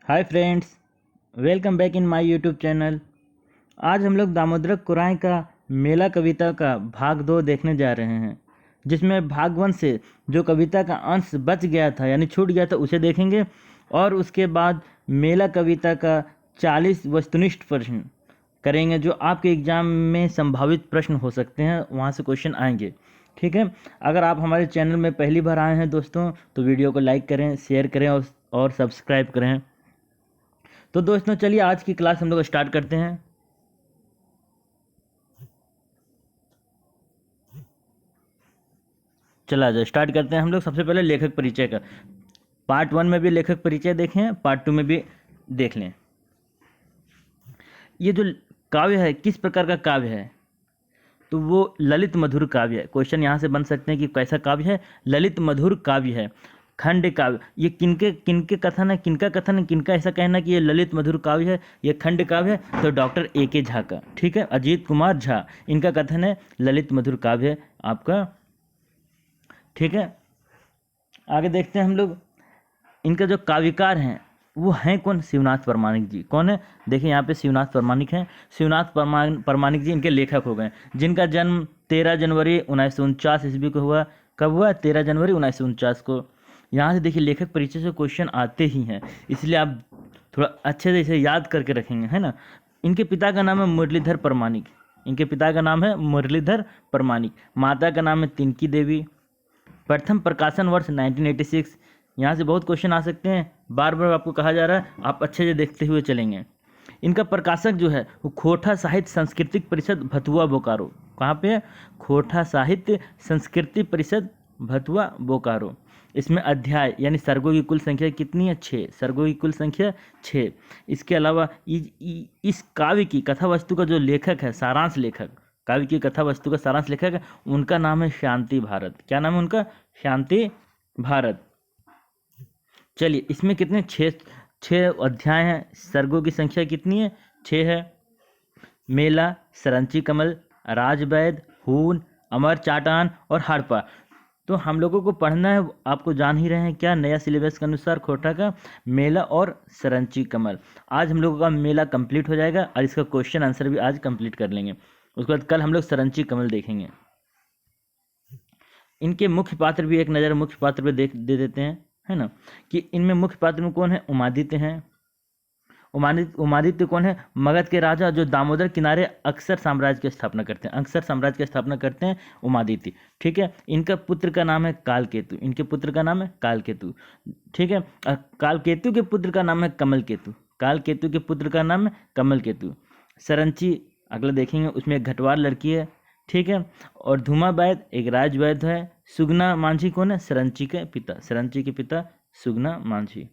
Hi friends, welcome back in my YouTube channel. आज हम लोग दामोदर कुराय का मेला कविता का भाग 2 देखने जा रहे हैं, जिसमें भाग 1 से जो कविता का अंश बच गया था यानी छूट गया था उसे देखेंगे और उसके बाद मेला कविता का 40 वस्तुनिष्ठ प्रश्न करेंगे जो आपके एग्ज़ाम में संभावित प्रश्न हो सकते हैं, वहाँ से क्वेश्चन आएंगे। ठीक है। अगर आप हमारे चैनल में पहली बार आए हैं दोस्तों तो वीडियो को लाइक करें, शेयर करें और सब्सक्राइब करें। तो दोस्तों चलिए आज की क्लास हम लोग स्टार्ट करते हैं। चला जाए स्टार्ट करते हैं हम लोग। सबसे पहले लेखक परिचय का पार्ट 1 में भी लेखक परिचय देखें, पार्ट 2 में भी देख लें। ये जो काव्य है किस प्रकार का काव्य है, तो वो ललित मधुर काव्य है। क्वेश्चन यहाँ से बन सकते हैं कि कैसा काव्य है, ललित मधुर काव्य है, खंड काव्य। ये किनके किनके कथन है, किनका कथन है, किनका ऐसा कहना कि ये ललित मधुर काव्य है, ये खंड काव्य है, तो डॉक्टर A.K. झा का। ठीक है, अजीत कुमार झा, इनका कथन है ललित मधुर काव्य है आपका। ठीक है, आगे देखते हैं हम लोग। इनका जो काव्यकार हैं वो हैं कौन, शिवनाथ परमाणिक जी। कौन है, देखिए यहाँ पे शिवनाथ परमाणिक हैं। शिवनाथ परमाणिक जी इनके लेखक हो गए, जिनका जन्म 13 जनवरी 1949 ईस्वी को हुआ। कब हुआ, 13 जनवरी 1949 को। यहाँ से देखिए लेखक परिचय से क्वेश्चन आते ही हैं, इसलिए आप थोड़ा अच्छे से इसे याद करके रखेंगे, है ना। इनके पिता का नाम है मुरलीधर परमाणिक, इनके पिता का नाम है मुरलीधर परमाणिक। माता का नाम है तिनकी देवी। प्रथम प्रकाशन वर्ष 1986। यहाँ से बहुत क्वेश्चन आ सकते हैं, बार बार आपको कहा जा रहा है, आप अच्छे से देखते हुए चलेंगे। इनका प्रकाशक जो है वो खोटा साहित्य सांस्कृतिक परिषद भथुआ बोकारो। कहाँ पे है, खोटा साहित्य संस्कृति परिषद भथुआ बोकारो। इसमें अध्याय यानी सर्गों की कुल संख्या कितनी है, 6 सर्गों की कुल संख्या 6। इसके अलावा इस काव्य की कथा वस्तु का जो लेखक है, सारांश लेखक, काव्य की कथा वस्तु का सारांश लेखक है, उनका नाम है शांति भारत। क्या नाम है उनका, शांति भारत। चलिए इसमें कितने, 6 अध्याय हैं। सर्गों की संख्या कितनी है, 6 है। मेला, सरंची कमल, राजवैद, हून, अमर चाटान और हड़पा। तो हम लोगों को पढ़ना है, आपको जान ही रहे हैं क्या, नया सिलेबस के अनुसार खोटा का मेला और सरंची कमल। आज हम लोगों का मेला कंप्लीट हो जाएगा और इसका क्वेश्चन आंसर भी आज कंप्लीट कर लेंगे। उसके बाद कल हम लोग सरंची कमल देखेंगे। इनके मुख्य पात्र भी एक नज़र मुख्य पात्र पे दे देते हैं, है ना, कि इनमें मुख्य पात्र में कौन है, उमादित्य हैं। उमादित्य कौन है, मगध के राजा जो दामोदर किनारे अक्सर साम्राज्य की स्थापना करते हैं, अक्सर साम्राज्य की स्थापना करते हैं उमादित्य। ठीक है, इनका पुत्र का नाम है कालकेतु, इनके पुत्र का नाम है कालकेतु। ठीक है, कालकेतु के पुत्र का नाम है कमलकेतु, कालकेतु के पुत्र का नाम है कमलकेतु। सरंची अगला देखेंगे, उसमें एक घटवार लड़की है। ठीक है, और धूमावैद एक राजवैद है। सुगना मांझी कौन है, सरंची के पिता, सरंची के पिता सुगना मांझी।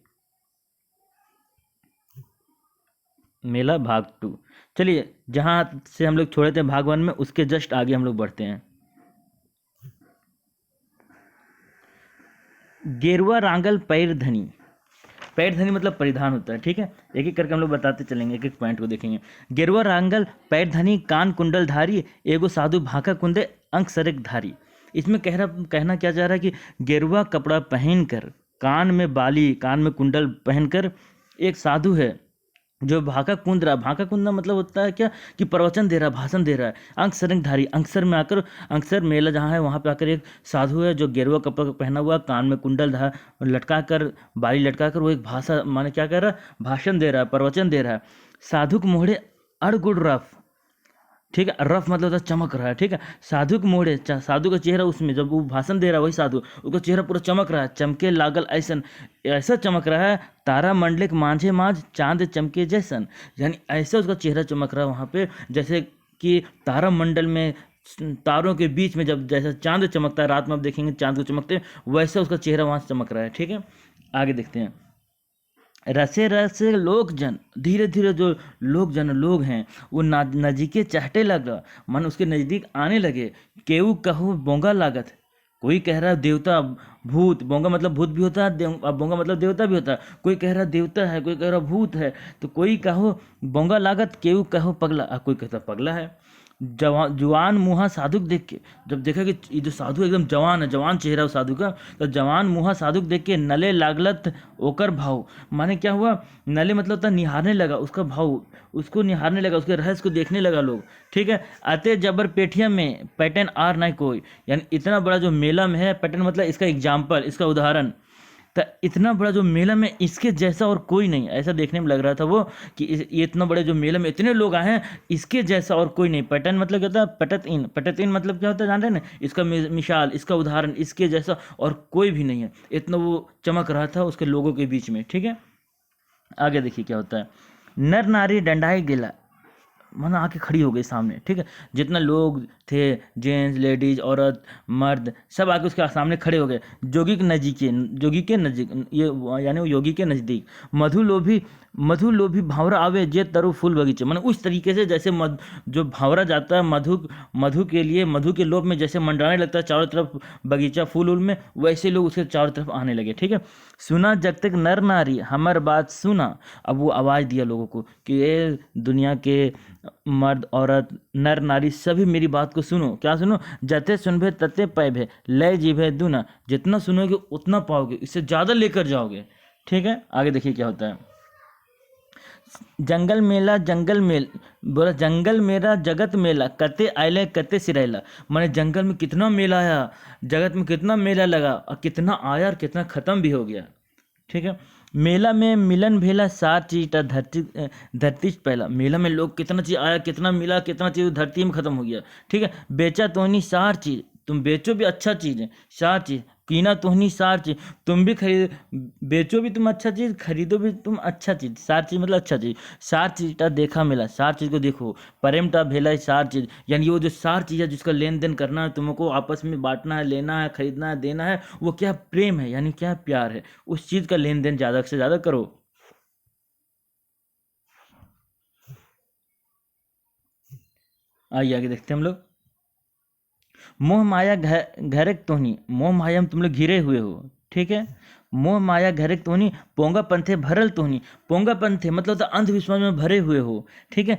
मेला भाग 2। चलिए जहाँ से हम लोग छोड़े थे भाग 1 में, उसके जस्ट आगे हम लोग बढ़ते हैं। गेरुआ रांगल पैरधनी, पैरधनी मतलब परिधान होता है। ठीक है, एक एक करके हम लोग बताते चलेंगे, एक एक पॉइंट को देखेंगे। गेरुआ रांगल पैरधनी कान कुंडल धारी एगो साधु भाका कुंदे अंक सरक धारी। इसमें कहना क्या जा रहा है कि गेरुआ कपड़ा पहनकर, कान में बाली, कान में कुंडल पहनकर एक साधु है जो भाका कुंद रहा। भाका कुंदना मतलब होता है क्या, कि प्रवचन दे रहा, भाषण दे रहा है। अंक सरंगधारी, अंकसर में आकर, अंकसर मेला जहाँ है वहाँ पे आकर एक साधु है जो गेरुआ कपड़ा पहना हुआ, कान में कुंडल लटका कर, बाली लटका कर, वो एक भाषा माने क्या कर रहा है, भाषण दे रहा है, प्रवचन दे रहा है। साधु के मोहड़े अड़गुड़ रफ। ठीक है, रफ मतलब होता है चमक रहा है। ठीक है, साधु के मोड़े, साधु का चेहरा, उसमें जब वो भाषण दे रहा है वही साधु, उसका चेहरा पूरा चमक रहा है, चमके लागल ऐसन, ऐसा चमक रहा है तारा मंडलिक मांझे मांझ चांद चमके जैसन। यानी ऐसा उसका चेहरा चमक रहा है वहाँ पे, जैसे कि तारा मंडल में तारों के बीच में जब जैसा चांद चमकता है, रात में आप देखेंगे चांद को चमकते, वैसा उसका चेहरा वहाँ से चमक रहा है। ठीक है, आगे देखते हैं। रसे रसे लोग जन, धीरे धीरे जो लोग हैं वो नजीके चहटे लगा, मन उसके नज़दीक आने लगे। केहू कहो बोंगा लागत, कोई कह रहा है देवता भूत, बोंगा मतलब भूत भी होता है, बोंगा मतलब देवता भी होता है। कोई कह रहा देवता है, कोई कह रहा भूत है, तो कोई कहो बोंगा लागत, केहू कहो पगला, कोई कहता पगला है। जवान मुहा साधुक देख के, जब देखा कि ये जो साधु एकदम जवान है, जवान चेहरा है साधु का, तो जवान मुहा साधुक देख के नले लागलत ओकर भाव, माने क्या हुआ, नले मतलब था निहारने लगा उसका भाव, उसको निहारने लगा, उसके रहस्य को देखने लगा लोग, ठीक है। अते जबर पेठिया में पैटर्न आर ना कोई, यानी इतना बड़ा जो मेला में है, पैटर्न मतलब इसका एग्जाम्पल, इसका उदाहरण, तो इतना बड़ा जो मेला में इसके जैसा और कोई नहीं, ऐसा देखने में लग रहा था वो कि ये इतना बड़े जो मेले में इतने लोग आए हैं, इसके जैसा और कोई नहीं। पैटर्न मतलब क्या होता है, पटत इन मतलब क्या होता है जानते हैं ना, इसका मिसाल, इसका उदाहरण, इसके जैसा और कोई भी नहीं है, इतना वो चमक रहा था उसके लोगों के बीच में, ठीक है। आगे देखिए क्या होता है, नर नारी डंडाई गिला, माना आके खड़ी हो गई सामने, ठीक है। जितना लोग थे, जेंट्स, लेडीज, औरत, मर्द, सब आके उसके सामने खड़े हो गए, जोगी के नज़दीक, ये यानी वो योगी के नज़दीक। मधु लोभी भावरा आवे जे तरु फूल बगीचे, माने उस तरीके से जैसे जो भावरा जाता है मधु के लिए, मधु के लोभ में जैसे मंडराने लगता है चारों तरफ बगीचा फूल उल में, वैसे लोग उसके चारों तरफ आने लगे, ठीक है। सुना जग तक नर नारी हमार बात सुना, अब वो आवाज़ दिया लोगों को कि ये दुनिया के मर्द औरत नर नारी सभी मेरी बात को सुनो, क्या सुनो, जते सुनभे तते पैभे लय जीभे दूना, जितना सुनोगे उतना पाओगे, इससे ज़्यादा लेकर जाओगे, ठीक है। आगे देखिए क्या होता है, जंगल बोला जंगल मेरा जगत मेला, कते आयले कते सिरैला, माने जंगल में कितना मेला आया, जगत में कितना मेला लगा, और कितना आया और कितना खत्म भी हो गया, ठीक है। मेला में मिलन भेला सार चीज धरती पहला, मेला में लोग कितना चीज आया, कितना मिला, कितना चीज धरती में खत्म हो गया, ठीक है। बेचा तोहनी सार चीज, तुम बेचो भी अच्छा चीज है, सार चीज कीना तोहनी सार चीज, तुम भी खरीद, बेचो भी तुम अच्छा चीज, खरीदो भी तुम अच्छा चीज, सार चीज मतलब अच्छा चीज, सार चीजटा देखा मिला, सार चीज को देखो, प्रेमटा भेला सार चीज, यानी वो जो सार चीज है जिसका लेन देन करना है, तुमको आपस में बांटना है, लेना है, खरीदना है, देना है, वो क्या प्रेम है, यानी क्या प्यार है, उस चीज का लेन देन ज्यादा से ज्यादा करो। आइए आगे देखते हैं हम लोग, मोह माया घरक तोहनी, मोह माया में तुम लोग घिरे हुए हो, ठीक है। मोह माया घरक तोहनी पोंगा पंथे भरल तोहनी, पोंगा पंथे मतलब तो अंधविश्वास में भरे हुए हो, ठीक है।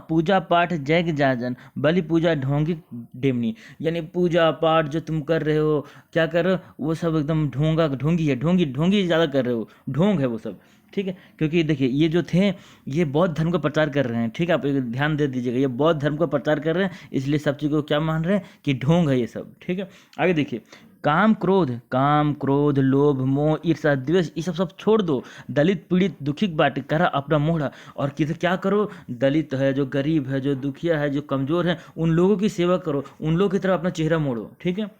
पूजा पाठ जैग जाजन बलि पूजा ढोंगी डेमनी, यानी पूजा पाठ जो तुम कर रहे हो, क्या कर रहे हो, वो सब एकदम ढोंगी है, ढोंगी ज़्यादा कर रहे हो, ढोंग है वो सब, ठीक है। क्योंकि देखिए ये जो थे ये बौद्ध धर्म का प्रचार कर रहे हैं, ठीक है, आप ध्यान दे दीजिएगा, ये बौद्ध धर्म का प्रचार कर रहे हैं, इसलिए सब चीज़ को क्या मान रहे हैं कि ढोंग है ये सब, ठीक है। आगे देखिए, काम क्रोध लोभ मोह ईर्ष्या द्वेष ये सब छोड़ दो, दलित पीड़ित दुखिक बाट करा अपना मोहड़ा, और किसे क्या करो, दलित है, जो गरीब है, जो दुखिया है, जो कमजोर है, उन लोगों की सेवा करो, उन लोगों की तरफ अपना चेहरा मोड़ो, ठीक है।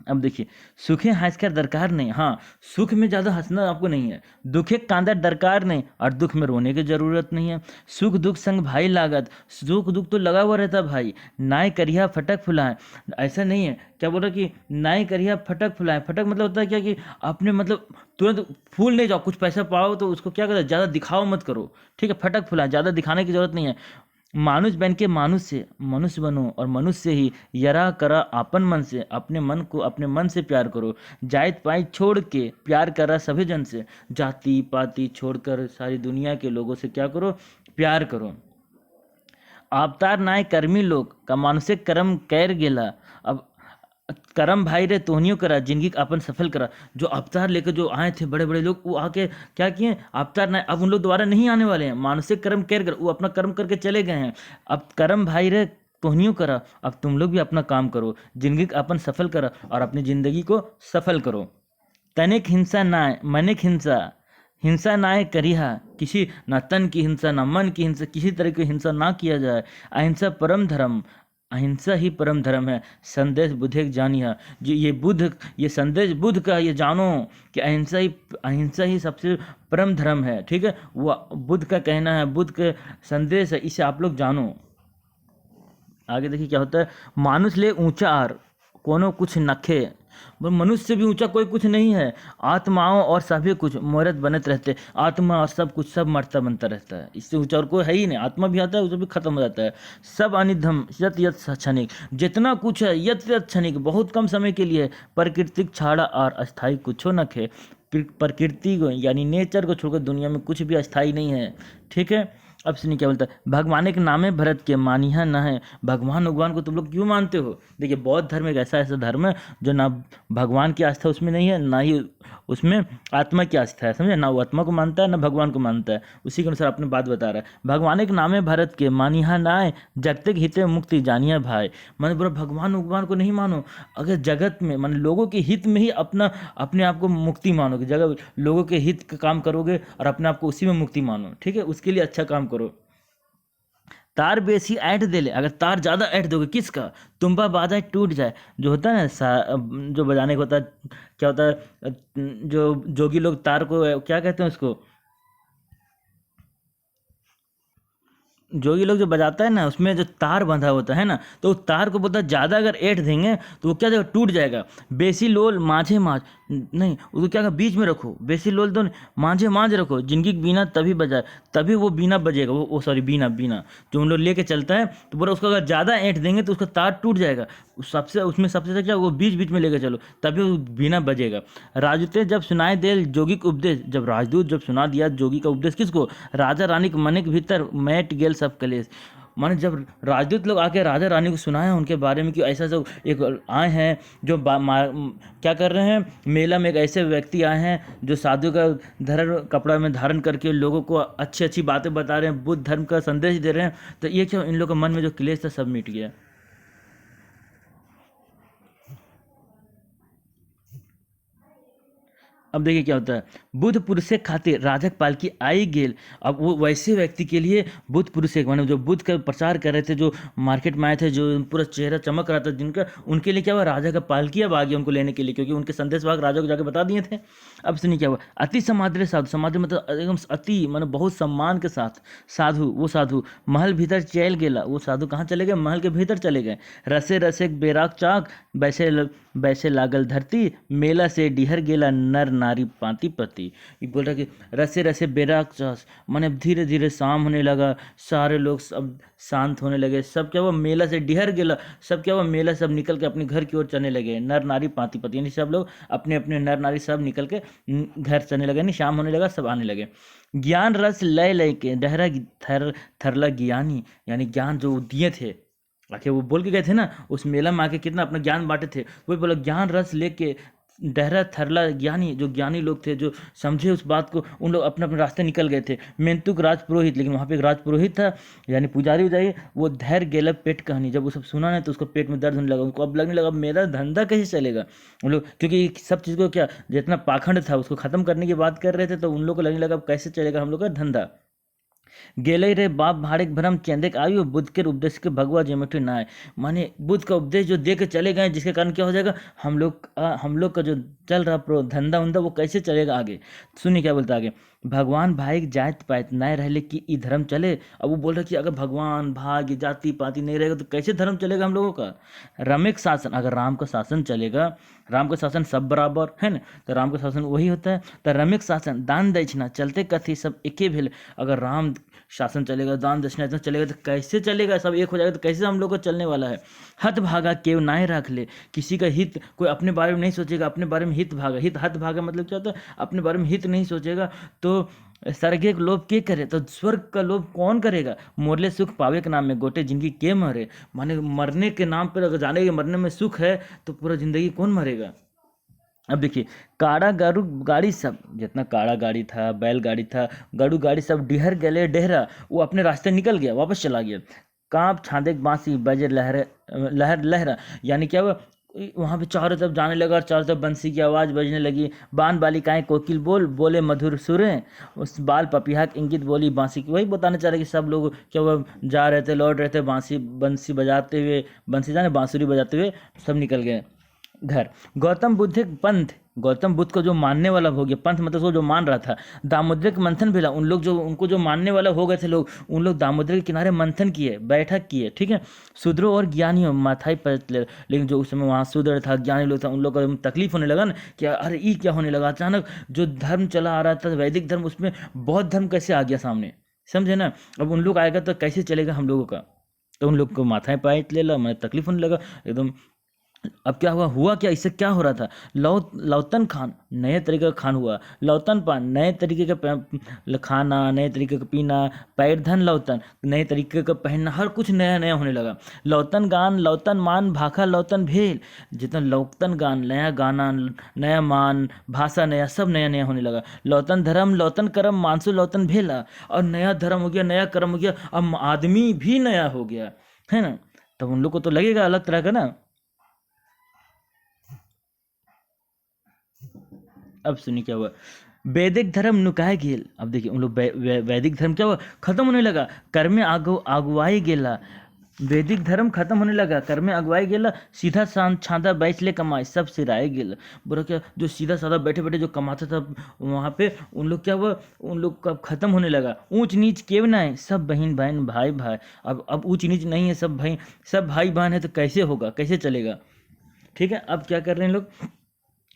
अब देखिए, सुखे हंसकर दरकार नहीं, हाँ सुख में ज़्यादा हंसना आपको नहीं है, दुखे कांदा दरकार नहीं, और दुख में रोने की जरूरत नहीं है। सुख दुख संग भाई लागत, सुख दुख तो लगा हुआ रहता भाई, नाय करिया फटक फुलाए, ऐसा नहीं है, क्या बोल रहा कि नाय करिया फटक फुलाए, फटक मतलब होता है क्या कि आपने मतलब तुरंत फूल नहीं जाओ, कुछ पैसा पाओ तो उसको क्या करो, ज़्यादा दिखाओ मत करो, ठीक है, फटक फुलाए, ज़्यादा दिखाने की जरूरत नहीं है। मानुष बन के मनुष्य बनो, और मनुष्य ही यरा करा आपन मन से, अपने मन को अपने मन से प्यार करो, जात पात छोड़ के प्यार करा सभी जन से, जाति पाति छोड़कर सारी दुनिया के लोगों से क्या करो, प्यार करो। अवतार नाय कर्मी लोग का मानसिक कर्म कैर गेला, अब करम भाई रे तोहनियों करा जिंदगी अपन सफल करा, जो अवतार लेकर जो आए थे बड़े बड़े लोग, वो आके क्या किए, अवतार ना, अब उन लोग दोबारा नहीं आने वाले हैं, मानसिक कर्म कर वो अपना कर्म करके चले गए हैं, अब करम भाई रे तोहनियों करा, अब तुम लोग भी अपना काम करो, जिंदगी अपन सफल करा और अपनी जिंदगी को सफल करो। तनिक हिंसा ना मनिक हिंसा ना करिहा, किसी ना तन की हिंसा ना मन की हिंसा, किसी तरह की हिंसा ना किया जाए, अहिंसा परम धर्म, अहिंसा ही परम धर्म है, संदेश बुद्धे जानिया, जो ये संदेश बुद्ध का ये जानो कि अहिंसा ही सबसे परम धर्म है, ठीक है, वो बुद्ध का कहना है, बुद्ध के संदेश है, इसे आप लोग जानो। आगे देखिए क्या होता है, मानुष ले ऊंचा आर कोनो कुछ नखे, मनुष्य से भी ऊंचा कोई कुछ नहीं है, आत्माओं और सभी कुछ मोरत बनत रहते, आत्मा और सब कुछ सब मरता बनता रहता है, इससे ऊंचा और कोई है ही नहीं, आत्मा भी आता है उसे भी खत्म हो जाता है। सब अनिधम यत यत क्षणिक, जितना कुछ है यत यत क्षणिक, बहुत कम समय के लिए, प्राकृतिक छाड़ा और अस्थाई कुछो न खे, प्रकृति को यानी नेचर को छोड़कर दुनिया में कुछ भी अस्थाई नहीं है, ठीक है। अब सुनिए क्या बोलता है, भगवान के नामे भरत के मानिहा न है। भगवान भगवान को तुम लोग क्यों मानते हो? देखिए बौद्ध धर्म एक ऐसा ऐसा धर्म है जो ना भगवान की आस्था उसमें नहीं है, ना ही उसमें आत्मा की आस्था है, समझे ना, वो आत्मा को मानता है ना भगवान को मानता है। उसी के अनुसार अपने बात बता रहा है, भगवान के नामे भरत के मानिहा नाय, जगते हित मुक्ति जानिया भाई। माने पूरा भगवान भगवान को नहीं मानो, अगर जगत में माने लोगों के हित में ही अपना अपने आप को मुक्ति मानोगे, जगह लोगों के हित का काम करोगे और अपने आप को उसी में मुक्ति मानो, ठीक है, उसके लिए अच्छा काम करो। तार बेसी ऐंठ दे ले, अगर तार ज़्यादा ऐंठ दोगे किसका, तुम्बा बाजा टूट जाए। जो होता है ना जो बजाने का होता है, क्या होता है, जो जोगी लोग तार को क्या कहते हैं उसको, जोगी लोग जो बजाता है ना उसमें जो तार बंधा होता है ना, तो उस तार को बोलता है ज़्यादा अगर ऐंठ देंगे तो वो क्या जाएगा, टूट जाएगा। बेसी लोल माझे माझ नहीं, उसको क्या बीच में रखो, बेसी लोल तो माझे माझ रखो, जिनकी बीना तभी बजाए, तभी वो बीना बजेगा, वो सॉरी बीना बीना जो उन लोग लेके चलता है, तो बोला उसको अगर ज़्यादा ऐंठ देंगे तो उसका तार टूट जाएगा। सबसे उसमें सबसे अच्छा क्या, वो बीच बीच में लेके चलो तभी वो बीना बजेगा। राजदूते जब सुनाए दे जोगी का उपदेश, जब राजदूत जब सुना दिया जोगी का उपदेश किसको, राजा रानी के मन के भीतर मैट गेल सब कलेश। माने जब राजदूत लोग आके राजा रानी को सुनाए उनके बारे में कि ऐसा सब एक आए हैं जो क्या कर रहे हैं, मेला में एक ऐसे व्यक्ति आए हैं जो साधु का धर्म कपड़ा में धारण करके लोगों को अच्छी अच्छी बातें बता रहे हैं, बुद्ध धर्म का संदेश दे रहे हैं, तो ये क्या इन लोगों के मन में जो क्लेश था सब मिट गया। अब देखिए क्या होता है, बुद्ध पुरुषे खातिर राजक पालकी आई गेल। अब वो वैसे व्यक्ति के लिए बुद्ध पुरुष माने जो बुद्ध का प्रचार कर रहे थे, जो मार्केट में आए थे, जो पूरा चेहरा चमक रहा था जिनका, उनके लिए क्या हुआ, राजा का पालकी अब आ गया उनको लेने के लिए, क्योंकि उनके संदेशवाहक राजा को जाके बता दिए थे। अब सुनिए क्या हुआ, अति समाद्र साधु, समाद्र मतलब एकदम अति माने बहुत सम्मान के साथ साधु, वो साधु महल भीतर चल गेला, वो साधु कहाँ चले गए, महल के भीतर चले गए। रसे रसे बेराग चाक वैसे लागल धरती, मेला से डिहर गेला नर नारी पाती पति। ये बोल रहा कि रसे रसे बेराग चाक माने धीरे धीरे शाम होने लगा, सारे लोग सब शांत होने लगे, सब क्या हुआ, मेला से डिहर गेला, सब क्या हुआ, मेला सब निकल के अपने घर की ओर चलने लगे, नर नारी पाती पति, यानी सब लोग अपने अपने नर नारी सब निकल के घर चलने लगे, नहीं शाम होने लगा, सब आने लगे। ज्ञान रस लय लय के डहरा थरला ज्ञानी, यानी ज्ञान जो दिए थे, आखिर वो बोल के गए थे ना उस मेला में आके कितना अपना ज्ञान बांटे थे, वही बोला ज्ञान रस लेके डहरा थरला ज्ञानी, जो ज्ञानी लोग थे जो समझे उस बात को, उन लोग अपने अपने रास्ते निकल गए थे। मेंतुक राज पुरोहित, लेकिन वहाँ पे एक राज पुरोहित था यानी पुजारी हो जाइए, वो धैर्य गेला पेट कहानी, जब वो सब सुना ना तो उसको पेट में दर्द होने लगा, उनको अब लगने लगा मेरा धंधा कैसे चलेगा। उन लोग क्योंकि सब चीज़ को क्या जितना पाखंड था उसको खत्म करने की बात कर रहे थे, तो उन लोग को लगने लगा अब कैसे चलेगा हम लोग का धंधा। गेले रे बाप भाड़े भ्रम चंदेक आयु, बुद्ध के उपदेश के भगवा जेमेठी ना आए। माने बुद्ध का उपदेश जो दे के चले गए, जिसके कारण क्या हो जाएगा, हम लोग का जो चल रहा प्रो धंधा उंधा वो कैसे चलेगा आगे। सुनिए क्या बोलता आगे, भगवान भाई जात पात नहीं रहले कि ई धर्म चले। अब वो बोल रहा कि अगर भगवान भाग्य जाति पाति नहीं रहेगा तो कैसे धर्म चलेगा हम लोगों का। रमिक शासन, अगर राम का शासन चलेगा, राम का शासन सब बराबर है ना, तो राम का शासन वही होता है। तो रमिक शासन दान दक्षिणा चलते कथी सब एके भेल, अगर राम शासन चलेगा, दान दक्षिणा इतना चलेगा तो कैसे चलेगा, सब एक हो जाएगा तो कैसे हम लोग को चलने वाला है। हत भागा केव नाय रख ले, किसी का हित कोई अपने बारे में नहीं सोचेगा, अपने बारे में हित भागा, हत भागा मतलब क्या होता है, अपने बारे में हित नहीं सोचेगा, तो स्वर्ग के लोभ के करे, तो स्वर्ग का लोभ कौन करेगा। मोरले सुख पावे के नाम में गोटे जिंदगी के मरे, माने मरने के नाम पर अगर जाने के मरने में सुख है तो पूरा जिंदगी कौन मरेगा। अब देखिए काड़ा गाड़ू गाड़ी सब, जितना काड़ा गाड़ी था, बैल गाड़ी था, गाड़ू गाड़ी सब डिहर गले डेहरा, वो अपने रास्ते निकल गया, वापस चला गया। कांप छांदे बांसी बजे लहर लहर लहरा, यानी क्या हुआ, वहाँ पे चारों तरफ जाने लगा और चारों तरफ बंसी की आवाज़ बजने लगी। बान बालिकाएं कोकिल बोले मधुर सुरें, उस बाल पपिया इंगित बोली बांसी की। वही बताना चाह रहे कि सब लोग क्या हुआ, जा रहे थे लौट रहे थे, बंसी बजाते हुए, बंसी जाने बांसुरी बजाते हुए सब निकल गए घर। गौतम बुद्ध पंथ, गौतम बुद्ध को जो मानने वाला हो गया, पंथ मतलब वो जो मान रहा था, दामोदर मंथन भेला, उन लोग जो उनको जो मानने वाला हो गए थे लोग, उन लोग दामोदर के किनारे मंथन किए, बैठक किए, ठीक है। शूद्रों और ज्ञानियों माथाई पर, लेकिन जो उस समय वहाँ शूद्र था, ज्ञानी लोग था, उन लोग को तकलीफ होने लगा ना कि अरे ये क्या होने लगा, अचानक जो धर्म चला आ रहा था वैदिक धर्म, उसमें बौद्ध धर्म कैसे आ गया सामने, समझे ना। अब उन लोग आएगा तो कैसे चलेगा हम लोगों का, तो उन लोग को माथाएं पाए ले ला, मैं तकलीफ होने लगा एकदम। अब क्या हुआ क्या, इससे क्या हो रहा था, लौतन खान नए तरीके का खान हुआ, लौतन पान नए तरीके का खाना, नए तरीके का पीना, पैरधन लौतन नए तरीके का पहनना, हर कुछ नया नया होने लगा। लौतन गान लौतन मान भाखा लौतन भेल, जितना लौतन गान नया गाना, नया मान, भाषा नया, सब नया नया होने लगा। लौतन धर्म लौतन कर्म मानसू लौतन भेला, और नया धर्म हो गया, नया कर्म हो गया, अब आदमी भी नया हो गया, है ना। तब उन लोग को तो लगेगा अलग तरह का ना। अब सुनिए क्या हुआ, वैदिक धर्म नुकाय गेल। अब देखिए उन लोग वैदिक धर्म क्या हुआ, खत्म होने लगा, कर में अगुवाई गेला, वैदिक धर्म खत्म होने लगा, कर में अगुवाई गेला, सीधा छांदा बैच ले कमाई सब सिराए गेल। बोला क्या, जो सीधा साधा बैठे बैठे जो कमाता था वहाँ पे, उन लोग क्या हुआ, उन लोग का खत्म होने लगा। ऊंच नीच केव ना है, सब बहन बहन भाई भाई। अब ऊंच नीच नहीं है, सब भाई बहन है, तो कैसे होगा, कैसे चलेगा। ठीक है, अब क्या कर रहे हैं लोग,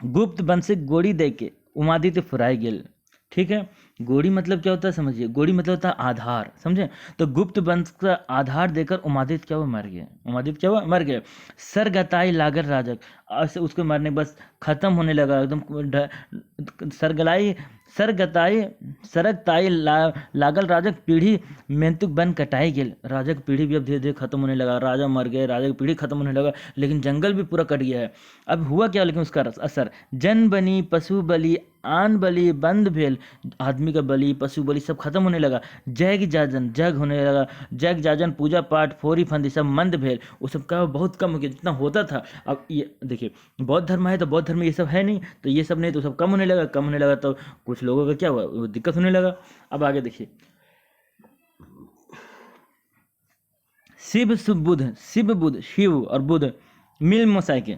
गुप्त वंश से गोड़ी दे के उमादित्य फुराए गेल। ठीक है, गोड़ी मतलब क्या होता है समझिए, गोड़ी मतलब होता है आधार, समझे। तो गुप्त वंश का आधार देकर उमादित्य क्या हुआ, मर गया, उमादित्य क्या हुआ, मर गया। सरगताई लागर राजक, ऐसे उसको मरने के बस खत्म होने लगा एकदम। सरगलाई सरगताई सरगताई लागल राजक पीढ़ी मेंतुक बन कटाई गेल, राजा की पीढ़ी भी अब धीरे धीरे खत्म होने लगा, राजा मर गए, राजा की पीढ़ी खत्म होने लगा, लेकिन जंगल भी पूरा कट गया है। अब हुआ क्या, लेकिन उसका असर, जन बनी पशु बलि आन बलि बंद भेल, आदमी का बलि पशु बलि सब खत्म होने लगा। जग जाजन जग होने लगा, जग जाजन पूजा पाठ फोरी फंदी सब मंद भेल, वो सब का बहुत कम हो गया, जितना होता था। अब ये देखिए, बौद्ध धर्म है तो बौद्ध धर्म में ये सब है नहीं, तो ये सब नहीं, तो सब कम होने लगा, कम होने लगा, तो कुछ लोगों का क्या हुआ, वो दिक्कत होने लगा। अब आगे देखिए, शिव बुद्ध शिव और बुद्ध मिल मसाई के,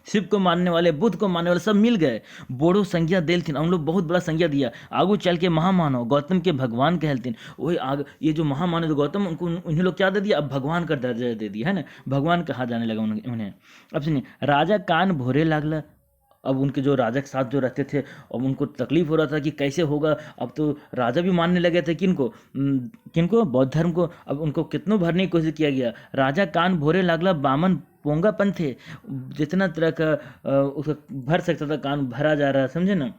शिव को मानने वाले बुद्ध को मानने वाले सब मिल गए, बोड़ो संज्ञा देलथिन, हम लोग बहुत बड़ा संज्ञा दिया, आगू चल के महामानव गौतम के भगवान कहलथिन। वही आग ये जो महामानव जो गौतम, उनको उन्हें लोग क्या दे दिया, अब भगवान का दर्जा दे दिया, है ना, भगवान कहा जाने लगा उन्हें। अब सुनिए, राजा कान भोरे लागला। अब उनके जो राजा के साथ जो रहते थे, अब उनको तकलीफ हो रहा था कि कैसे होगा, अब तो राजा भी मानने लगे थे किनको बौद्ध धर्म को। अब उनको कितनों भरने की कोशिश किया गया, राजा कान भोरे लागला बामन पोंगा पंथ थे, जितना तरह का उसका भर सकता था कान भरा जा रहा, समझे ना।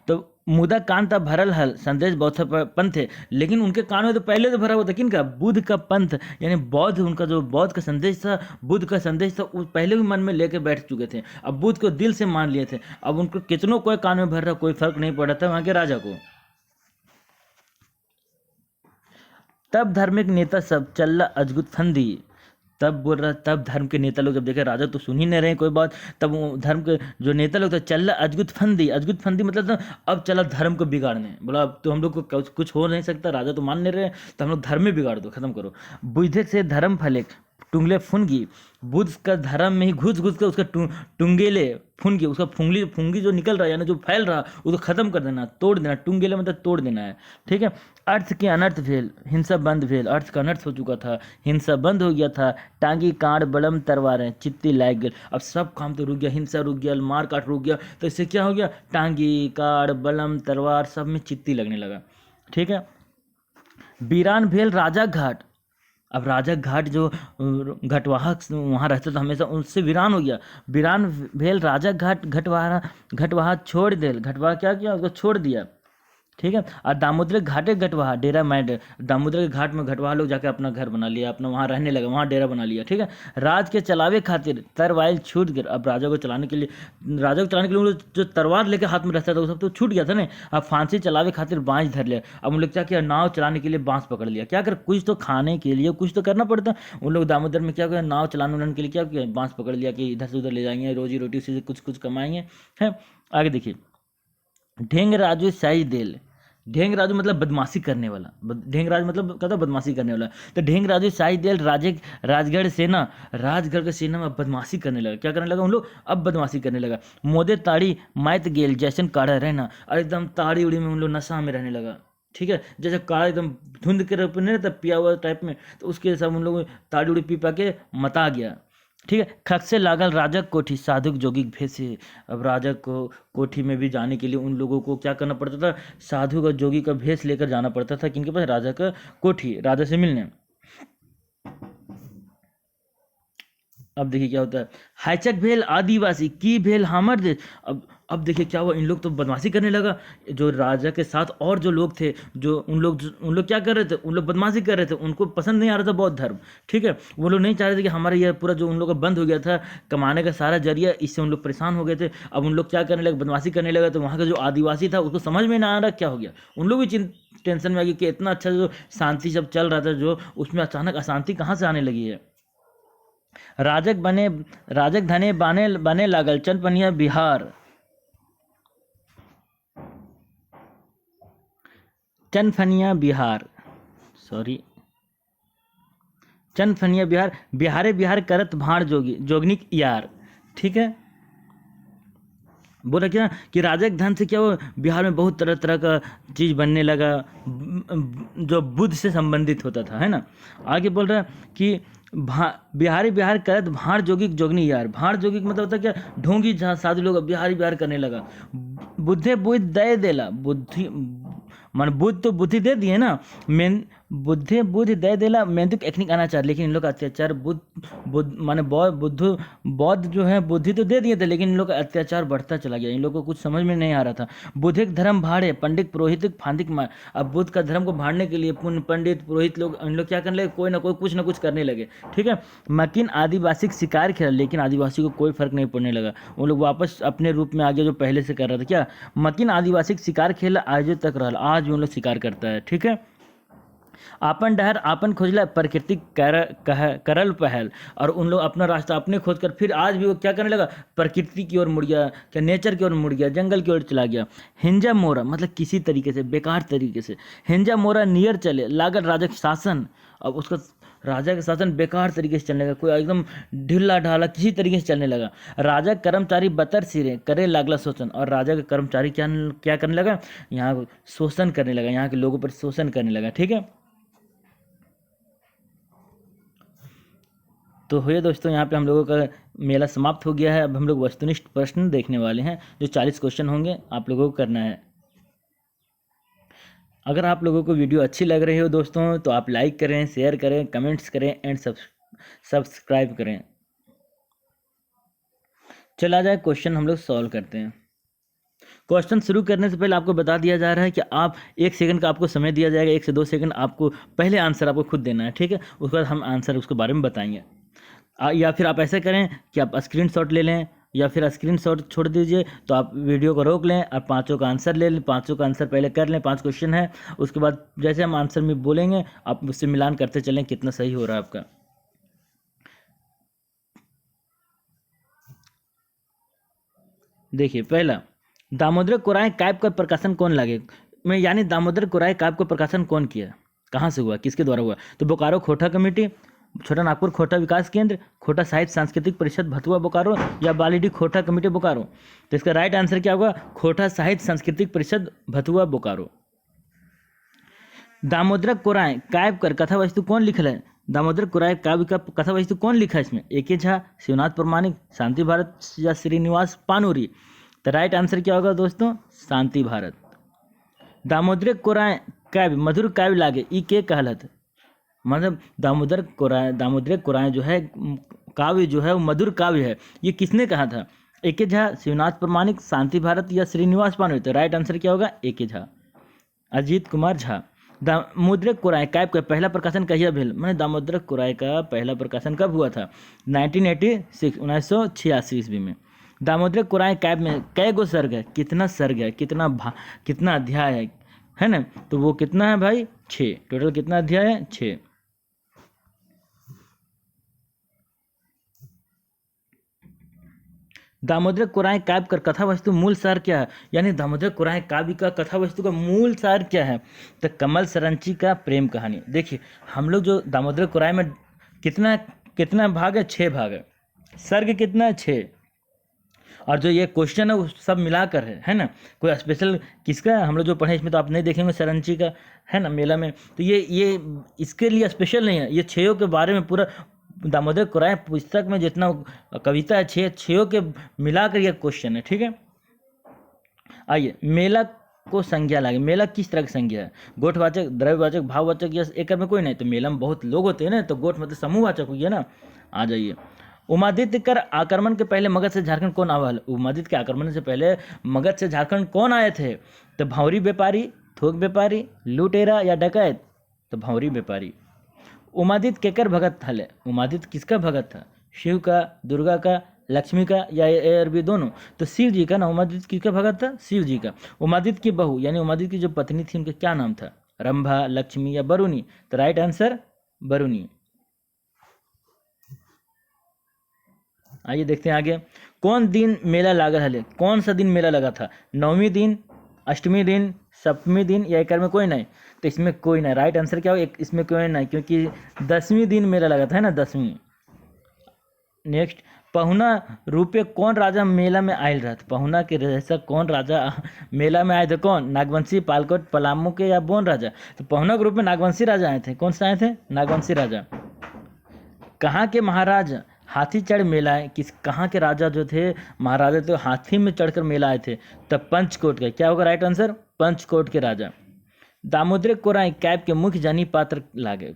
तो मुदा कान था भरल हल संदेश बौद्ध पंथ है, लेकिन उनके कान में तो पहले तो भरा हुआ था किनका, बुद्ध का पंथ, यानी बौद्ध, उनका जो बौद्ध का संदेश था, बुद्ध का संदेश था, वो पहले भी मन में लेके बैठ चुके थे, अब बुद्ध को दिल से मान लिए थे। अब उनको कितनों कोई कान में भर रहा, कोई फर्क नहीं पड़ रहा था वहाँ के राजा को। तब धार्मिक नेता सब चल्ला अजगुत फंदी, तब बोल रहा, तब धर्म के नेता लोग जब देखे राजा तो सुन ही नहीं रहे कोई बात, तब वो धर्म के जो नेता लोग थे, चल्ला अजगुत फंदी, अजगुत फंदी मतलब था, अब चला धर्म को बिगाड़ने, बोला अब तो हम लोग को कुछ हो नहीं सकता, राजा तो मान नहीं रहे, तो हम लोग धर्म में बिगाड़ दो, खत्म करो। बुद्धे से धर्म फले टुंगले फुनगी, बुद्ध का धर्म में ही घुस घुस कर उसका टुंगेले फुनगी, उसका फुंगी जो निकल रहा है, यानी जो फैल रहा, उसको खत्म कर देना, तोड़ देना, टुंगेले मतलब तोड़ देना है। ठीक है, अर्थ के अनर्थ भेल हिंसा बंद भेल, अर्थ का अनर्थ हो चुका था, हिंसा बंद हो गया था, टांगी कांड बलम तलवारें चित्ती लाग गए, अब सब काम तो रुक गया, हिंसा रुक गया, मार काट रुक गया, तो इससे क्या हो गया, टांगी काड़ बलम तलवार सब में चित्ती लगने लगा। ठीक है, वीरान भेल राजा घाट, अब राजा घाट जो घटवाहक वहाँ रहता था हमेशा, उससे वीरान हो गया, वीरान भेल राजा घाट घटवाहा छोड़ देल, घटवाहा क्या किया, उसको छोड़ दिया। ठीक है, और दामोदर घाटे घटवाहा डेरा माइंड, दामोदर के घाट में घटवाहा लोग जाके अपना घर बना लिया, अपना वहाँ रहने लगा, वहाँ डेरा बना लिया। ठीक है, राज के चलावे खातिर तरवाइल छूट गए, अब राजा को चलाने के लिए जो तलवार लेके हाथ में रहता था वो सब तो छूट गया था ना, अब फांसी चलावे खातिर बाँस धर लिया, अब उन लोग क्या किया, नाव चलाने के लिए बाँस पकड़ लिया, क्या कर, कुछ तो खाने के लिए कुछ तो करना पड़ता, उन लोग दामोदर में क्या किया, नाव चलाने के लिए क्या किया, बाँस पकड़ लिया कि इधर से उधर ले जाएंगे, रोजी रोटी से कुछ कमाएंगे। है, आगे देखिए, ढेंग राजू साई देल, ढेंग राजू मतलब बदमाशी करने वाला, ढेंग राजू मतलब कहता बदमाशी करने वाला, तो ढेंग राजू साई देल राजगढ़ सेना, राजगढ़ के सेना में बदमाशी करने लगा, क्या करने लगा उन लोग, अब बदमाशी करने लगा। मोदे ताड़ी माइत गेल जैसन काढ़ा रहना, और एकदम ताड़ी उड़ी में उन लोग नशा में रहने लगा। ठीक है, जैसे काढ़ा एकदम धुंध के रूप में नहीं रहता, पिया हुआ टाइप में, तो उसके सब उन लोग ताड़ी उड़ी पी पा के मता गया। ठीक है, खक से लागल राजक कोठी साधुक जोगिक भेसे, अब राजक को कोठी में भी जाने के लिए उन लोगों को क्या करना पड़ता था, साधु का जोगी का भेष लेकर जाना पड़ता था, किनके पास, राजा का कोठी, राजा से मिलने। अब देखिए क्या होता है, हैचक भेल आदिवासी की भेल हमर देश। अब देखिए क्या हुआ, इन लोग तो बदमाशी करने लगा, जो राजा के साथ और जो लोग थे, जो उन लोग क्या कर रहे थे, उन लोग बदमाशी कर रहे थे, उनको पसंद नहीं आ रहा था बौद्ध धर्म, ठीक है। वो लोग नहीं चाह रहे थे कि हमारा ये पूरा जो उन लोग का बंद हो गया था कमाने का सारा जरिया, इससे उन लोग परेशान हो गए थे। अब उन लोग क्या करने लगे, बदमाशी करने लगे, तो वहाँ का जो आदिवासी था उसको समझ में ना आ रहा क्या हो गया, उन लोग भी टेंशन में आ गए कि इतना अच्छा जो शांति सब चल रहा था, जो उसमें अचानक अशांति कहाँ से आने लगी है। राजक बने, राजक धने बने बने लागल चनपनिया बिहार, चनफनिया बिहार, सॉरी, चनफनिया बिहार, बिहारे बिहार करत भाड़ जोगी जोगनिक यार, ठीक है। बोला क्या कि राजक धन से क्या हुआ, बिहार में बहुत तरह तरह का चीज़ बनने लगा जो बुद्ध से संबंधित होता था, है ना। आगे बोल रहा है कि बिहारी बिहार करत भाड़ जोगिक जोगनी यार। भाड़ जोगिक मतलब होता क्या, ढोंगी साधु लोग बिहारी बिहार करने लगा। बुद्धे बुद्ध दे देला, बुद्धि मान बुद्ध तो बुद्धि दे दिए ना, मेन बुद्धे बुद्धि दे देला, मेन तो टेक्निक आना चाहिए, लेकिन इन लोग का अत्याचार बुद्ध माने बौद्ध जो है बुद्धि तो दे दिए थे, लेकिन इन लोग का अत्याचार बढ़ता चला गया, इन लोग को कुछ समझ में नहीं आ रहा था। बुद्धिक धर्म भाड़े पंडित पुरोहित फांदिक मार। अब बुद्ध का धर्म को भाड़ने के लिए पंडित पुरोहित लोग इन लोग क्या करने लगे, कोई ना कोई कुछ ना कुछ करने लगे, ठीक है। मकिन आदिवासी शिकार खेला, लेकिन आदिवासी को कोई फर्क नहीं पड़ने लगा, वो लोग वापस अपने रूप में आ गए जो पहले से कर रहा था। क्या मकिन आदिवासी शिकार खेला आज तक रहा, आज भी उन लोग शिकार करता है, ठीक है। आपन डहर आपन खोजला प्रकृति करल पहल, और उन लोग अपना रास्ता अपने खोज कर फिर आज भी वो क्या करने लगा, प्रकृति की ओर मुड़ गया, क्या नेचर की ओर मुड़ गया, जंगल की ओर चला गया। हिंजा मोरा मतलब किसी तरीके से, बेकार तरीके से, हिंजा मोरा नियर चले लागल राजा के शासन। अब उसका राजा का शासन बेकार तरीके से चलने लगा, कोई एकदम ढिल्ला ढाला किसी तरीके से चलने लगा। राजा कर्मचारी बतर सिरे करे लागला शोषण, और राजा का कर्मचारी क्या क्या करने लगा, यहाँ शोषण करने लगा, यहाँ के लोगों पर शोषण करने लगा, ठीक है। तो हुए दोस्तों, यहाँ पे हम लोगों का मेला समाप्त हो गया है। अब हम लोग वस्तुनिष्ठ प्रश्न देखने वाले हैं, जो 40 क्वेश्चन होंगे, आप लोगों को करना है। अगर आप लोगों को वीडियो अच्छी लग रही हो दोस्तों, तो आप लाइक करें, शेयर करें, कमेंट्स करें एंड सब्सक्राइब करें। चला जाए क्वेश्चन हम लोग सॉल्व करते हैं। क्वेश्चन शुरू करने से पहले आपको बता दिया जा रहा है कि आप 1 सेकंड का आपको समय दिया जाएगा, 1 से 2 सेकंड आपको पहले आंसर आपको खुद देना है, ठीक है। उसके बाद हम आंसर उसके बारे में बताएंगे। या फिर आप ऐसा करें कि आप स्क्रीनशॉट ले लें, या फिर स्क्रीनशॉट छोड़ दीजिए, तो आप वीडियो को रोक लें और 5 का आंसर ले लें। 5 का आंसर पहले कर लें, 5 क्वेश्चन है, उसके बाद जैसे हम आंसर में बोलेंगे आप उससे मिलान करते चलें कितना सही हो रहा है आपका। देखिए पहला, दामोदर कुराय काव्य का प्रकाशन कौन लागे में, यानी दामोदर कुराय काव्य का प्रकाशन कौन किया, कहाँ से हुआ, किसके द्वारा हुआ। तो बोकारो खोटा कमेटी, छोटा नागपुर खोटा विकास केंद्र, खोटा साहित्य सांस्कृतिक परिषद भथुआ बोकारो, या बालीडी खोटा कमेटी बोकारो। तो इसका राइट आंसर क्या होगा, खोटा साहित्य सांस्कृतिक परिषद भथुआ बोकारो। दामोदर कुराय काव्य कर कथा वस्तु कौन लिखल है, दामोदर कुराय काव्य का कथा वस्तु कौन लिखा है इसमें, ए के झा, शिवनाथ प्रमाणिक, शांति भारत, या श्रीनिवास पानूरी। तो राइट आंसर क्या होगा दोस्तों, शांति भारत। दामोदर कुराय काव्य मधुर काव्य लागे ई के कहलत, मतलब दामोदर कुराय जो है काव्य जो है वो मधुर काव्य है, ये किसने कहा था, ए के झा, शिवनाथ प्रमाणिक, शांति भारत, या श्रीनिवास पानूरी। तो राइट आंसर क्या होगा, ए के झा, अजीत कुमार झा। दामोदर कुराय काव्य का पहला प्रकाशन कहिया भेल, मैंने दामोदर कुराय का पहला प्रकाशन कब हुआ था, 1986 1986 ईस्वी में। दामोदर कुराय काव्य में कै गो सर्ग है, कितना सर्ग है, कितना अध्याय है ना। तो वो कितना है भाई, 6, टोटल कितना अध्याय है, 6। दामोदर कुराय काव्य का कथा वस्तु मूल सार क्या है, यानी दामोदर कुराय काव्य का कथा वस्तु का मूल सार क्या है, तो कमल सरंची का प्रेम कहानी। देखिए हम लोग जो दामोदर कुराय में कितना भाग है, 6 भाग है, सर्ग कितना है, 6, और जो ये क्वेश्चन है वो सब मिलाकर है ना। कोई स्पेशल किसका हम लोग जो पढ़े इसमें तो आप नहीं देखेंगे सरंची का, है ना, मेला में। तो ये इसके लिए स्पेशल नहीं है, ये 6 के बारे में पूरा दामोदर कुराय पुस्तक में जितना कविता है 6 के मिलाकर यह क्वेश्चन है, ठीक है। आइए, मेला को संज्ञा लागे, मेला किस तरह की संज्ञा है, गोठवाचक, द्रव्यवाचक, भाववाचक, या एक में कोई नहीं। तो मेला में बहुत लोग होते हैं ना, तो गोठ मतलब समूहवाचक हुई है ना। आ जाइए, उमादित्य कर आक्रमण के पहले मगध से झारखंड कौन आवा? उमादित्य के आक्रमण से पहले मगध से झारखंड कौन आए थे? तो भंवरी व्यापारी, थोक व्यापारी, लुटेरा या डकैत? तो भंवरी व्यापारी। उमादित्य केकर भगत था? उमादित्य किसका भगत था? शिव का, दुर्गा का, लक्ष्मी का या ए और बी दोनों? तो शिव जी का ना। उमादित्य किसका भगत था? शिव जी का। उमादित्य की बहू यानी उमादित्य की जो पत्नी थी उनका क्या नाम था? रंभा, लक्ष्मी या बरुनी? तो राइट आंसर बरुनी। आइए देखते हैं आगे। कौन दिन मेला लागल हले? कौन सा दिन मेला लगा था? नौवीं दिन, अष्टमी दिन, सप्तमी दिन या एक में कोई नहीं? तो इसमें कोई नहीं। राइट आंसर क्या हो? इसमें कोई नहीं, क्योंकि 10वीं दिन मेला लगा था, है ना, 10वीं। नेक्स्ट, पहुना रूपे कौन राजा मेला में आयल रहत? पहुना के जैसा कौन राजा मेला में आए थे? कौन? नागवंशी, पालकोट, पलामू के या बोन राजा? तो पहुना के रूप में नागवंशी राजा आए थे। कौन सा आए थे? नागवंशी राजा। कहाँ के महाराज हाथी चढ़ मेला है? कहाँ के राजा जो थे, महाराजा, तो हाथी में चढ़कर मेला आए थे? तब पंचकोट के। क्या होगा राइट आंसर? पंचकोट के राजा। दामोदर कोराई कैब के मुख्य जानी पात्र लागे?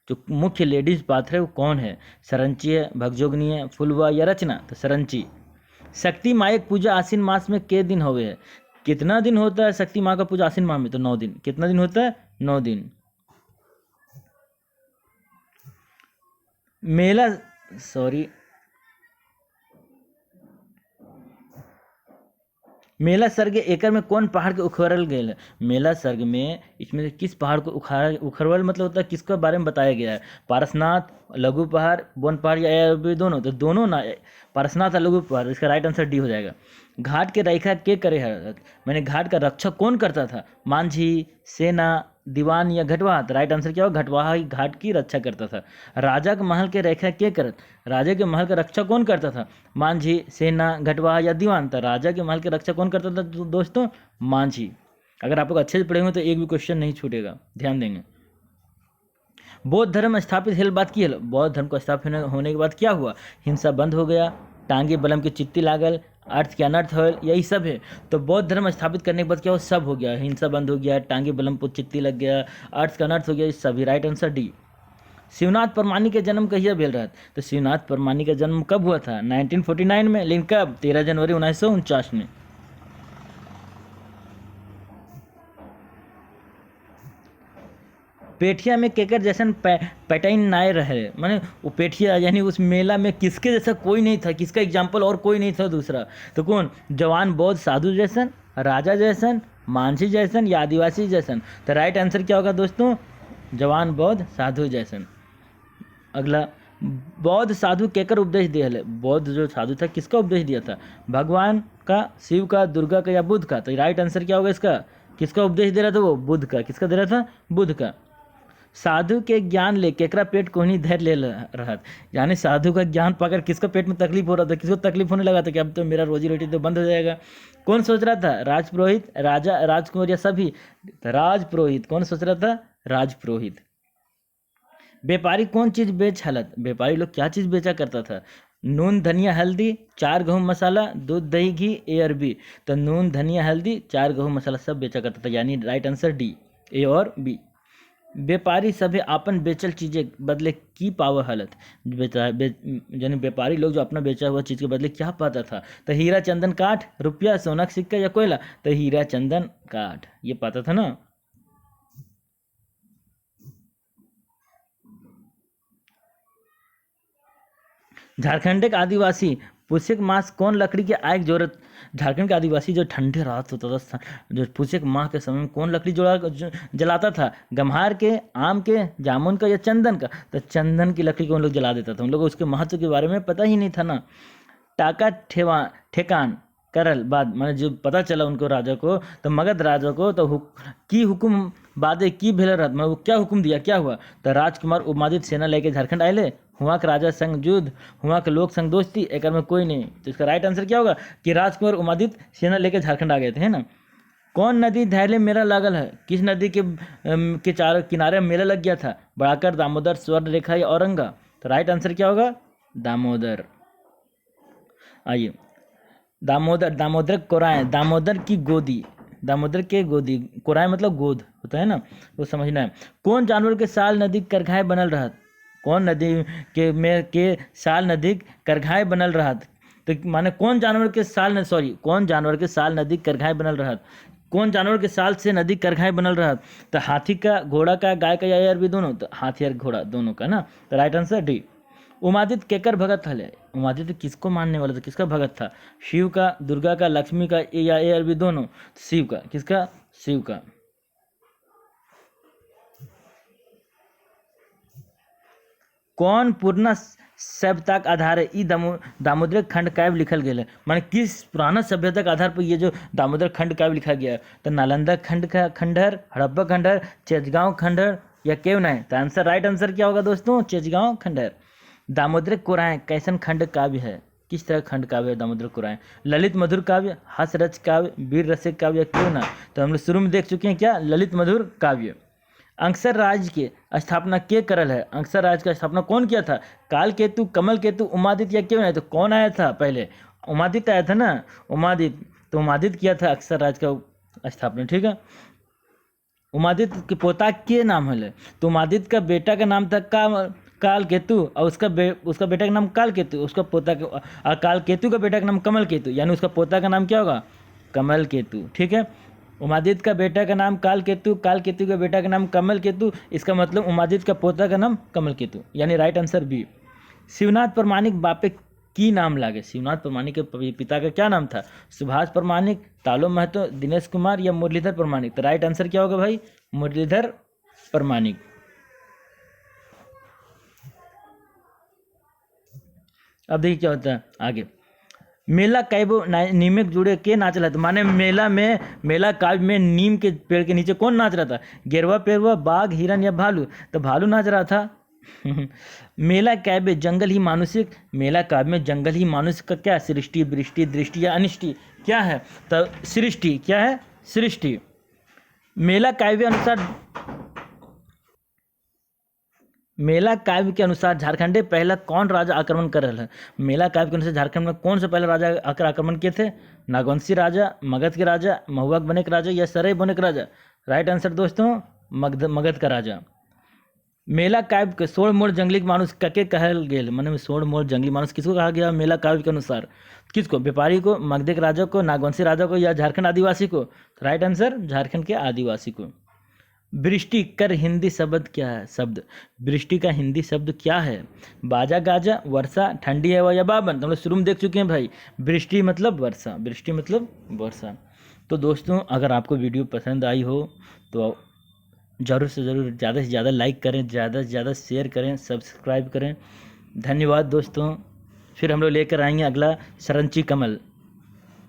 जो मुख्य लेडीज पात्र है वो कौन है? सरंची है, भगजोगनी है, फुलवा या रचना? तो सरंची। शक्ति मायक पूजा आश्विन मास में के दिन होवे है? कितना दिन होता है शक्ति माँ का पूजा आश्विन माह में? तो 9 दिन। कितना दिन होता है? 9 दिन। मेला मेला सर्ग एकर में कौन पहाड़ के उखड़ल गए? मेला सर्ग में इसमें से किस पहाड़ को उखड़वल मतलब होता है किसके बारे में बताया गया है? पारसनाथ, लघु पहाड़, बोन पहाड़ या दोनों? तो दोनों ना, पारसनाथ और लघु पहाड़। इसका राइट आंसर डी हो जाएगा। घाट के रैखा के करे है? मैंने घाट का रक्षा कौन करता था? मांझी, सेना, दीवान या घटवाहा? तो राइट आंसर क्या हो? घटवाहा ही घाट की रक्षा करता था। राजा के महल के रैखा के करत? राजा के महल का रक्षा कौन करता था? मांझी, सेना, घटवाहा या दीवान? तो राजा के महल की रक्षा कौन करता था दोस्तों? मांझी। अगर आप लोग अच्छे से पढ़ेंगे तो एक भी क्वेश्चन नहीं छूटेगा, ध्यान देंगे। बौद्ध धर्म स्थापित होने बात की है? बौद्ध धर्म को स्थापित होने के बाद क्या हुआ? हिंसा बंद हो गया, टांगे बलम की चित्ती लागल, अर्थ के अनर्थ हो, यही सब है। तो बौद्ध धर्म स्थापित करने के बाद क्या हो? सब हो गया। हिंसा बंद हो गया, टांगे बलम पर चित्ती लग गया, अर्थ का अनर्थ हो गया, सभी। Right answer D. Shivnath Parmani के जन्म कहिया भेल रहत? तो शिवनाथ परमानी का जन्म कब हुआ था? 1949 में। लेकिन कब? 13 जनवरी 1949 में। पेठिया में केकर जैसन पैटर्न नाय रहे? माने वो पेठिया यानी उस मेला में किसके जैसा कोई नहीं था? किसका एग्जाम्पल और कोई नहीं था दूसरा? तो कौन? जवान बौद्ध साधु जैसन, राजा जैसन, मांझी जैसन या आदिवासी जैसन? तो राइट आंसर क्या होगा दोस्तों? जवान बौद्ध साधु जैसन। अगला, बौद्ध साधु केकर उपदेश दिया है? बौद्ध जो साधु था किसका उपदेश दिया था? भगवान का, शिव का, दुर्गा का या बुद्ध का? तो राइट आंसर क्या होगा इसका? किसका उपदेश दे रहा था वो? बुद्ध का। किसका दे रहा था? बुद्ध का। साधु के ज्ञान ले केकरा पेट को नहीं धैर्य ले रहा? यानी साधु का ज्ञान पाकर किसका पेट में तकलीफ हो रहा था? किसको तकलीफ होने लगा था कि अब तो मेरा रोजी रोटी तो बंद हो जाएगा? कौन सोच रहा था? राजपुरोहित, राजा, राजकुमार या सभी? राजपुरोहित। कौन सोच रहा था? राजपुरोहित। व्यापारी कौन चीज बेच हलत? व्यापारी लोग क्या चीज बेचा करता था? नून, धनिया, हल्दी, 4 गेहूं मसाला, दूध, दही, घी, ए और बी? तो नून, धनिया, हल्दी, 4 गेहूं मसाला सब बेचा करता था, यानी राइट आंसर डी, ए और बी। व्यापारी सभे आपन बेचल चीजें बदले की पावर हलत? यानी व्यापारी लोग जो अपना बेचा हुआ चीज के बदले क्या पाता था? तो हीरा, चंदन, काठ, रुपया, सोना का सिक्का या कोयला? तो हीरा, चंदन, काठ ये पाता था ना। झारखंड के आदिवासी पुष्यक मास कौन लकड़ी के आग जोड़त? झारखंड के आदिवासी जो ठंडे रात होता था, जो पुष्यक माह के समय में कौन लकड़ी जलाता था? गम्हार के, आम के, जामुन का या चंदन का? तो चंदन की लकड़ी को उन लोग जला देता था। उन लोगों को उसके महत्व के बारे में पता ही नहीं था ना। टाका ठेकान करल बाद माने जो पता चला उनको राजा को, तो मगध राजा को तो की हुकुम बादे की भेल रहत? मतलब वो क्या हुकुम दिया, क्या हुआ? तो राजकुमार उमादित्य सेना लेके झारखंड आए, हुआ के राजा संग युद्ध, हुआ के लोग संग दोस्ती, एक में कोई नहीं। तो इसका राइट आंसर क्या होगा? कि राजकुमार उमादित्य सेना लेके झारखंड आ गए थे, है ना। कौन नदी धैर्य मेला लागल है? किस नदी के चारों किनारे मेला लग गया था? बड़ाकर, दामोदर, स्वर्ण रेखा या औरंगा? तो राइट आंसर क्या होगा? दामोदर। आइए, दामोदर कोराएं, दामोदर की गोदी, दामोदर के गोदी, कोराएं मतलब गोद होता है ना, वो समझना है। कौन जानवर के साल नदी करघाए बनल रहत? कौन नदी के साल नदी करघाय बनल रहत। तो माने कौन जानवर के साल कौन जानवर के साल नदी करघाय बनल रहत, कौन जानवर के साल से नदी करघाय बनल रहत। तो हाथी का, घोड़ा का, गाय का या अरबी दोनों, तो हाथी और घोड़ा दोनों का ना। तो राइट आंसर डी। उमादित्य केकर भगत हले, उमादित्य किसको मानने वाला था, किसका भगत था, शिव का, दुर्गा का, लक्ष्मी का या ए अरबी दोनों, शिव का। किसका, शिव का। कौन पूर्णा सभ्यताक आधार है ई दामोदर खंड काव्य लिखल गेल है, माने किस पुराना सभ्यता के आधार पर ये जो दामोदर खंड काव्य लिखा गया है। तो नालंदा खंड का खंडहर, हड़प्पा खंडहर, चेचगांव खंडहर या केव नहीं। तो आंसर, राइट आंसर क्या होगा दोस्तों, चेचगांव खंडहर। दामोदर कुराएं कैसन खंड काव्य है, किस तरह खंड काव्य है दामोदर कुराएं। ललित मधुर काव्य, हस रच काव्य, वीर रसिक काव्य या क्यों ना। तो हम लोग शुरू में देख चुके हैं क्या, ललित मधुर काव्य। अंगसर राज्य के स्थापना के करल है, अंगसर राज्य का स्थापना कौन किया था, काल केतु, कमल केतु, उमादित्य या क्यों नहीं। तो कौन आया था पहले, उमादित्य आया था ना, उमादित्य। तो उमादित्य किया था अंगसर राज्य का स्थापना, ठीक है। उमादित्य के पोता के नाम है, तो उमादित्य का बेटा का नाम था काल केतु, और उसका बेटा का नाम काल केतु, उसका पोता का, और काल केतु का बेटा का नाम कमल केतु, यानी उसका पोता का नाम क्या होगा, कमल केतु, ठीक है। उमादित्य का बेटा का नाम काल केतु, काल केतु का बेटा का नाम कमल केतु, इसका मतलब उमादित्य का पोता का नाम कमल केतु, यानी राइट आंसर बी। शिवनाथ प्रमाणिक बापे की नाम लागे, शिवनाथ प्रमाणिक के पिता का क्या नाम था, सुभाष प्रमाणिक, तालो महतो, दिनेश कुमार या मुरलीधर प्रमाणिक। तो राइट आंसर क्या होगा भाई, मुरलीधर प्रमाणिक। अब देखिए क्या होता है आगे। मेला कैबो नीम के जुड़े के नाच रहा था, माने मेला काव्य में नीम के पेड़ के नीचे कौन नाच रहा था, गेरवा पेरवा, बाघ, हिरन या भालू। तो भालू नाच रहा था। मेला काव्य जंगल ही मानुषिक, मेला काव्य में जंगल ही मानुष का क्या, सृष्टि, वृष्टि, दृष्टि या अनिष्टि क्या है। तो सृष्टि, क्या है, सृष्टि। मेला काव्य अनुसार, मेला काव्य के अनुसार झारखंडे पहला कौन राजा आक्रमण कर रहा है। मेला काव्य के अनुसार झारखंड में कौन सा पहला राजा आकर आक्रमण किए थे, नागवंशी राजा, मगध के राजा, महुआ बने के राजा या सराय बने के राजा। राइट आंसर दोस्तों, मगध का राजा। मेला काव्य के सोड़ मोड़ जंगली मानुष कके कहल गेल, माने सोड़ मोड़ जंगली मानुष किसको कहा गया मेला काव्य के अनुसार, किसको, व्यापारी को, मगध के राजा को, नागवंशी राजा को या झारखंड आदिवासी को। राइट आंसर, झारखंड के आदिवासी को। वृष्टि कर हिंदी शब्द क्या है, शब्द वृष्टि का हिंदी शब्द क्या है, बाजा गाजा, वर्षा, ठंडी हवा या बावन। हम लोग शुरू में देख चुके हैं भाई, वृष्टि मतलब वर्षा, वृष्टि मतलब वर्षा। तो दोस्तों अगर आपको वीडियो पसंद आई हो तो ज़रूर से ज़रूर ज़्यादा से ज़्यादा लाइक करें, ज़्यादा से ज़्यादा शेयर करें, सब्सक्राइब करें। धन्यवाद दोस्तों। फिर हम लोग लेकर आएंगे अगला सरंची कमल।